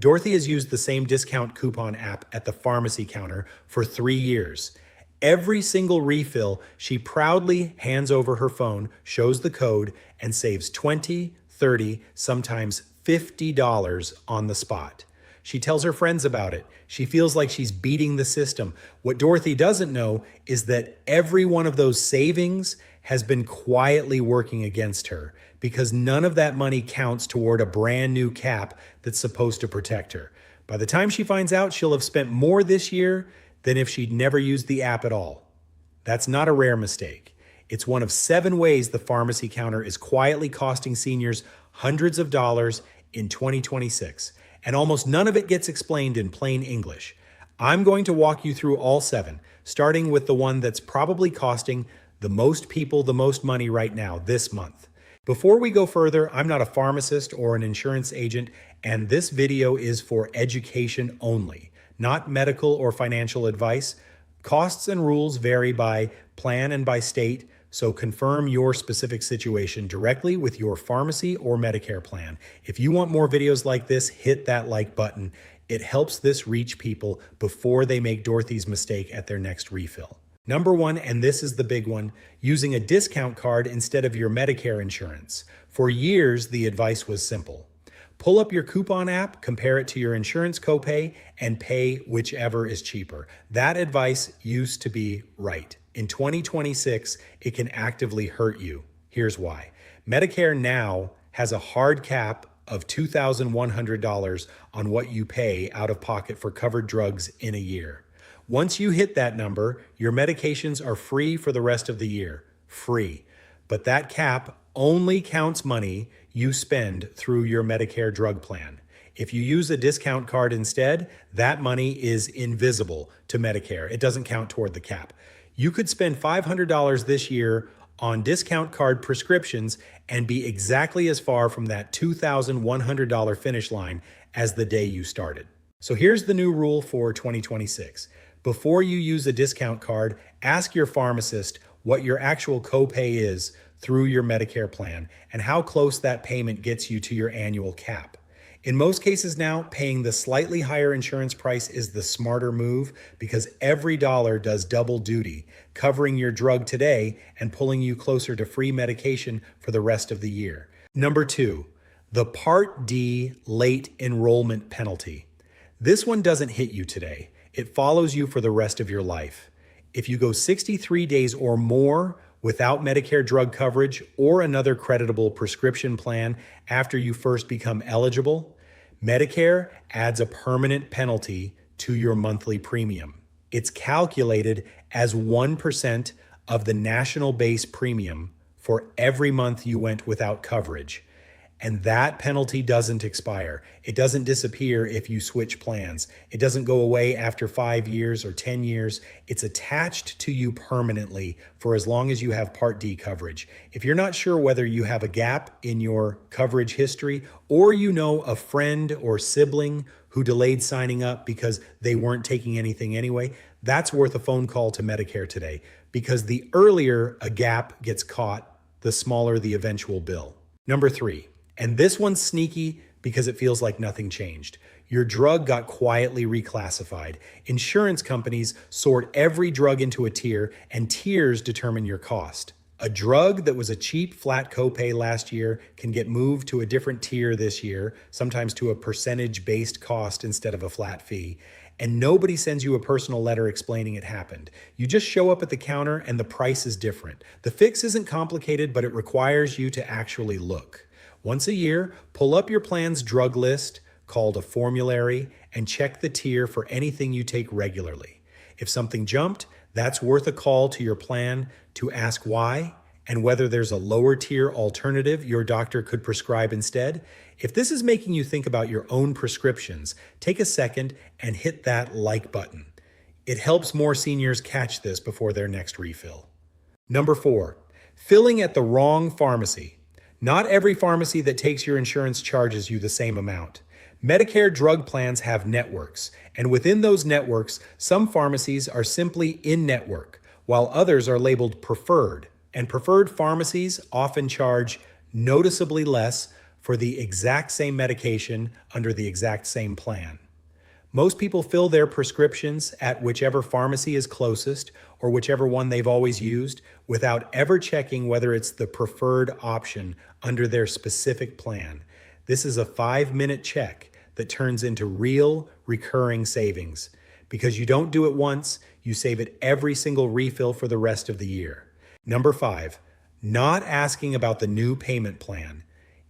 Dorothy has used the same discount coupon app at the pharmacy counter for 3 years. Every single refill, she proudly hands over her phone, shows the code, and saves $20, $30, sometimes $50 on the spot. She tells her friends about it. She feels like she's beating the system. What Dorothy doesn't know is that every one of those savings has been quietly working against her because none of that money counts toward a brand new cap that's supposed to protect her. By the time she finds out, she'll have spent more this year than if she'd never used the app at all. That's not a rare mistake. It's one of 7 ways the pharmacy counter is quietly costing seniors hundreds of dollars in 2026, and almost none of it gets explained in plain English. I'm going to walk you through all 7, starting with the one that's probably costing the most people the most money right now this month. Before we go further, I'm not a pharmacist or an insurance agent, and this video is for education only, not medical or financial advice. Costs and rules vary by plan and by state, so confirm your specific situation directly with your pharmacy or Medicare plan. If you want more videos like this, hit that like button. It helps this reach people before they make Dorothy's mistake at their next refill. Number 1, and this is the big one, using a discount card instead of your Medicare insurance. For years, the advice was simple. Pull up your coupon app, compare it to your insurance copay, and pay whichever is cheaper. That advice used to be right. In 2026, it can actively hurt you. Here's why. Medicare now has a hard cap of $2,100 on what you pay out of pocket for covered drugs in a year. Once you hit that number, your medications are free for the rest of the year. Free. But that cap only counts money you spend through your Medicare drug plan. If you use a discount card instead, that money is invisible to Medicare. It doesn't count toward the cap. You could spend $500 this year on discount card prescriptions and be exactly as far from that $2,100 finish line as the day you started. So here's the new rule for 2026. Before you use a discount card, ask your pharmacist what your actual copay is through your Medicare plan and how close that payment gets you to your annual cap. In most cases now, paying the slightly higher insurance price is the smarter move because every dollar does double duty, covering your drug today and pulling you closer to free medication for the rest of the year. Number 2, the Part D late enrollment penalty. This one doesn't hit you today. It follows you for the rest of your life. If you go 63 days or more without Medicare drug coverage or another creditable prescription plan after you first become eligible, Medicare adds a permanent penalty to your monthly premium. It's calculated as 1% of the national base premium for every month you went without coverage. And that penalty doesn't expire. It doesn't disappear if you switch plans. It doesn't go away after 5 years or 10 years. It's attached to you permanently for as long as you have Part D coverage. If you're not sure whether you have a gap in your coverage history or you know a friend or sibling who delayed signing up because they weren't taking anything anyway, that's worth a phone call to Medicare today because the earlier a gap gets caught, the smaller the eventual bill. Number 3. And this one's sneaky because it feels like nothing changed. Your drug got quietly reclassified. Insurance companies sort every drug into a tier, and tiers determine your cost. A drug that was a cheap flat copay last year can get moved to a different tier this year, sometimes to a percentage-based cost instead of a flat fee. And nobody sends you a personal letter explaining it happened. You just show up at the counter and the price is different. The fix isn't complicated, but it requires you to actually look. Once a year, pull up your plan's drug list, called a formulary, and check the tier for anything you take regularly. If something jumped, that's worth a call to your plan to ask why and whether there's a lower tier alternative your doctor could prescribe instead. If this is making you think about your own prescriptions, take a second and hit that like button. It helps more seniors catch this before their next refill. Number 4, filling at the wrong pharmacy. Not every pharmacy that takes your insurance charges you the same amount. Medicare drug plans have networks, and within those networks, some pharmacies are simply in-network, while others are labeled preferred. And preferred pharmacies often charge noticeably less for the exact same medication under the exact same plan. Most people fill their prescriptions at whichever pharmacy is closest or whichever one they've always used without ever checking whether it's the preferred option under their specific plan. This is a 5-minute check that turns into real recurring savings. Because you don't do it once, you save it every single refill for the rest of the year. Number 5, not asking about the new payment plan.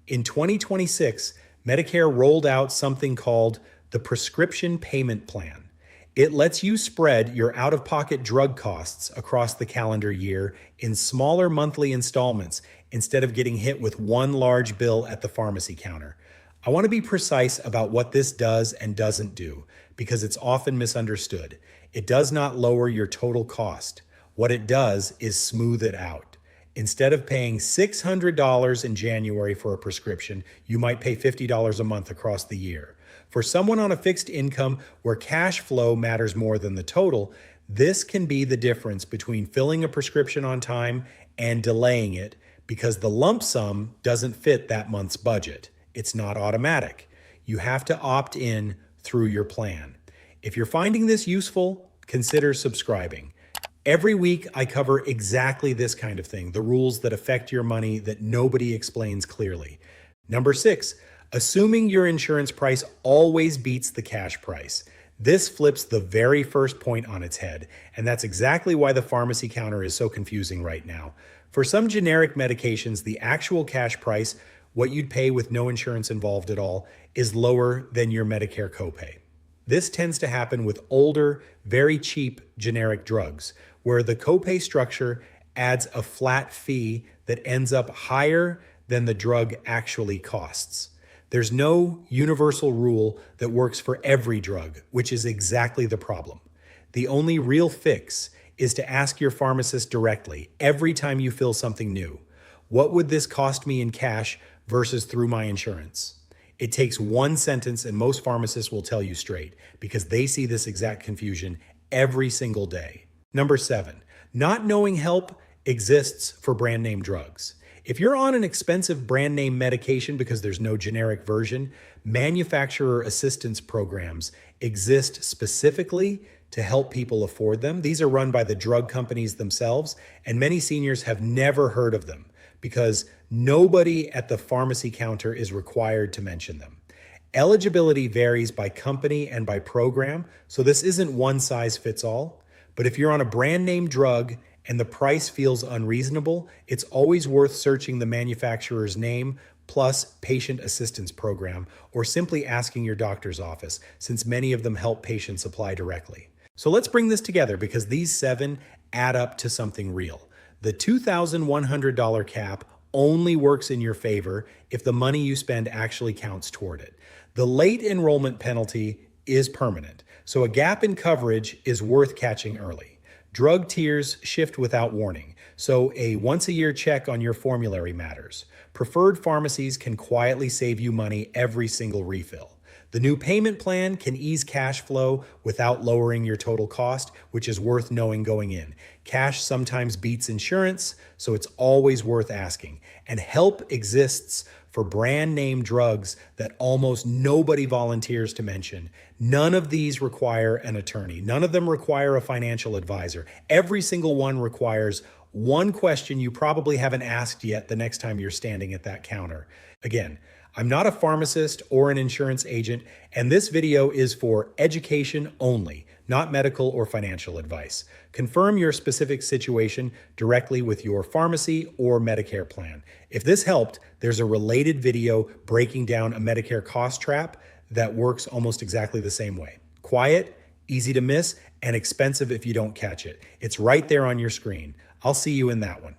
In 2026, Medicare rolled out something called the Prescription Payment Plan. It lets you spread your out-of-pocket drug costs across the calendar year in smaller monthly installments instead of getting hit with one large bill at the pharmacy counter. I want to be precise about what this does and doesn't do because it's often misunderstood. It does not lower your total cost. What it does is smooth it out. Instead of paying $600 in January for a prescription, you might pay $50 a month across the year. For someone on a fixed income where cash flow matters more than the total, this can be the difference between filling a prescription on time and delaying it because the lump sum doesn't fit that month's budget. It's not automatic. You have to opt in through your plan. If you're finding this useful, consider subscribing. Every week, I cover exactly this kind of thing, the rules that affect your money that nobody explains clearly. Number 6, assuming your insurance price always beats the cash price. This flips the very first point on its head, and that's exactly why the pharmacy counter is so confusing right now. For some generic medications, the actual cash price, what you'd pay with no insurance involved at all, is lower than your Medicare copay. This tends to happen with older, very cheap generic drugs, where the copay structure adds a flat fee that ends up higher than the drug actually costs. There's no universal rule that works for every drug, which is exactly the problem. The only real fix is to ask your pharmacist directly every time you fill something new. What would this cost me in cash versus through my insurance? It takes one sentence and most pharmacists will tell you straight because they see this exact confusion every single day. Number 7, not knowing help exists for brand name drugs. If you're on an expensive brand name medication because there's no generic version, manufacturer assistance programs exist specifically to help people afford them. These are run by the drug companies themselves, and many seniors have never heard of them because nobody at the pharmacy counter is required to mention them. Eligibility varies by company and by program, so this isn't one size fits all. But if you're on a brand name drug and the price feels unreasonable, it's always worth searching the manufacturer's name plus patient assistance program or simply asking your doctor's office, since many of them help patients apply directly. So let's bring this together because these 7 add up to something real. The $2,100 cap only works in your favor if the money you spend actually counts toward it. The late enrollment penalty is permanent, so a gap in coverage is worth catching early. Drug tiers shift without warning, so a once-a-year check on your formulary matters. Preferred pharmacies can quietly save you money every single refill. The new payment plan can ease cash flow without lowering your total cost, which is worth knowing going in. Cash sometimes beats insurance, so it's always worth asking. And help exists for brand name drugs that almost nobody volunteers to mention. None of these require an attorney. None of them require a financial advisor. Every single one requires one question you probably haven't asked yet the next time you're standing at that counter. Again, I'm not a pharmacist or an insurance agent, and this video is for education only, not medical or financial advice. Confirm your specific situation directly with your pharmacy or Medicare plan. If this helped, there's a related video breaking down a Medicare cost trap that works almost exactly the same way. Quiet, easy to miss, and expensive if you don't catch it. It's right there on your screen. I'll see you in that one.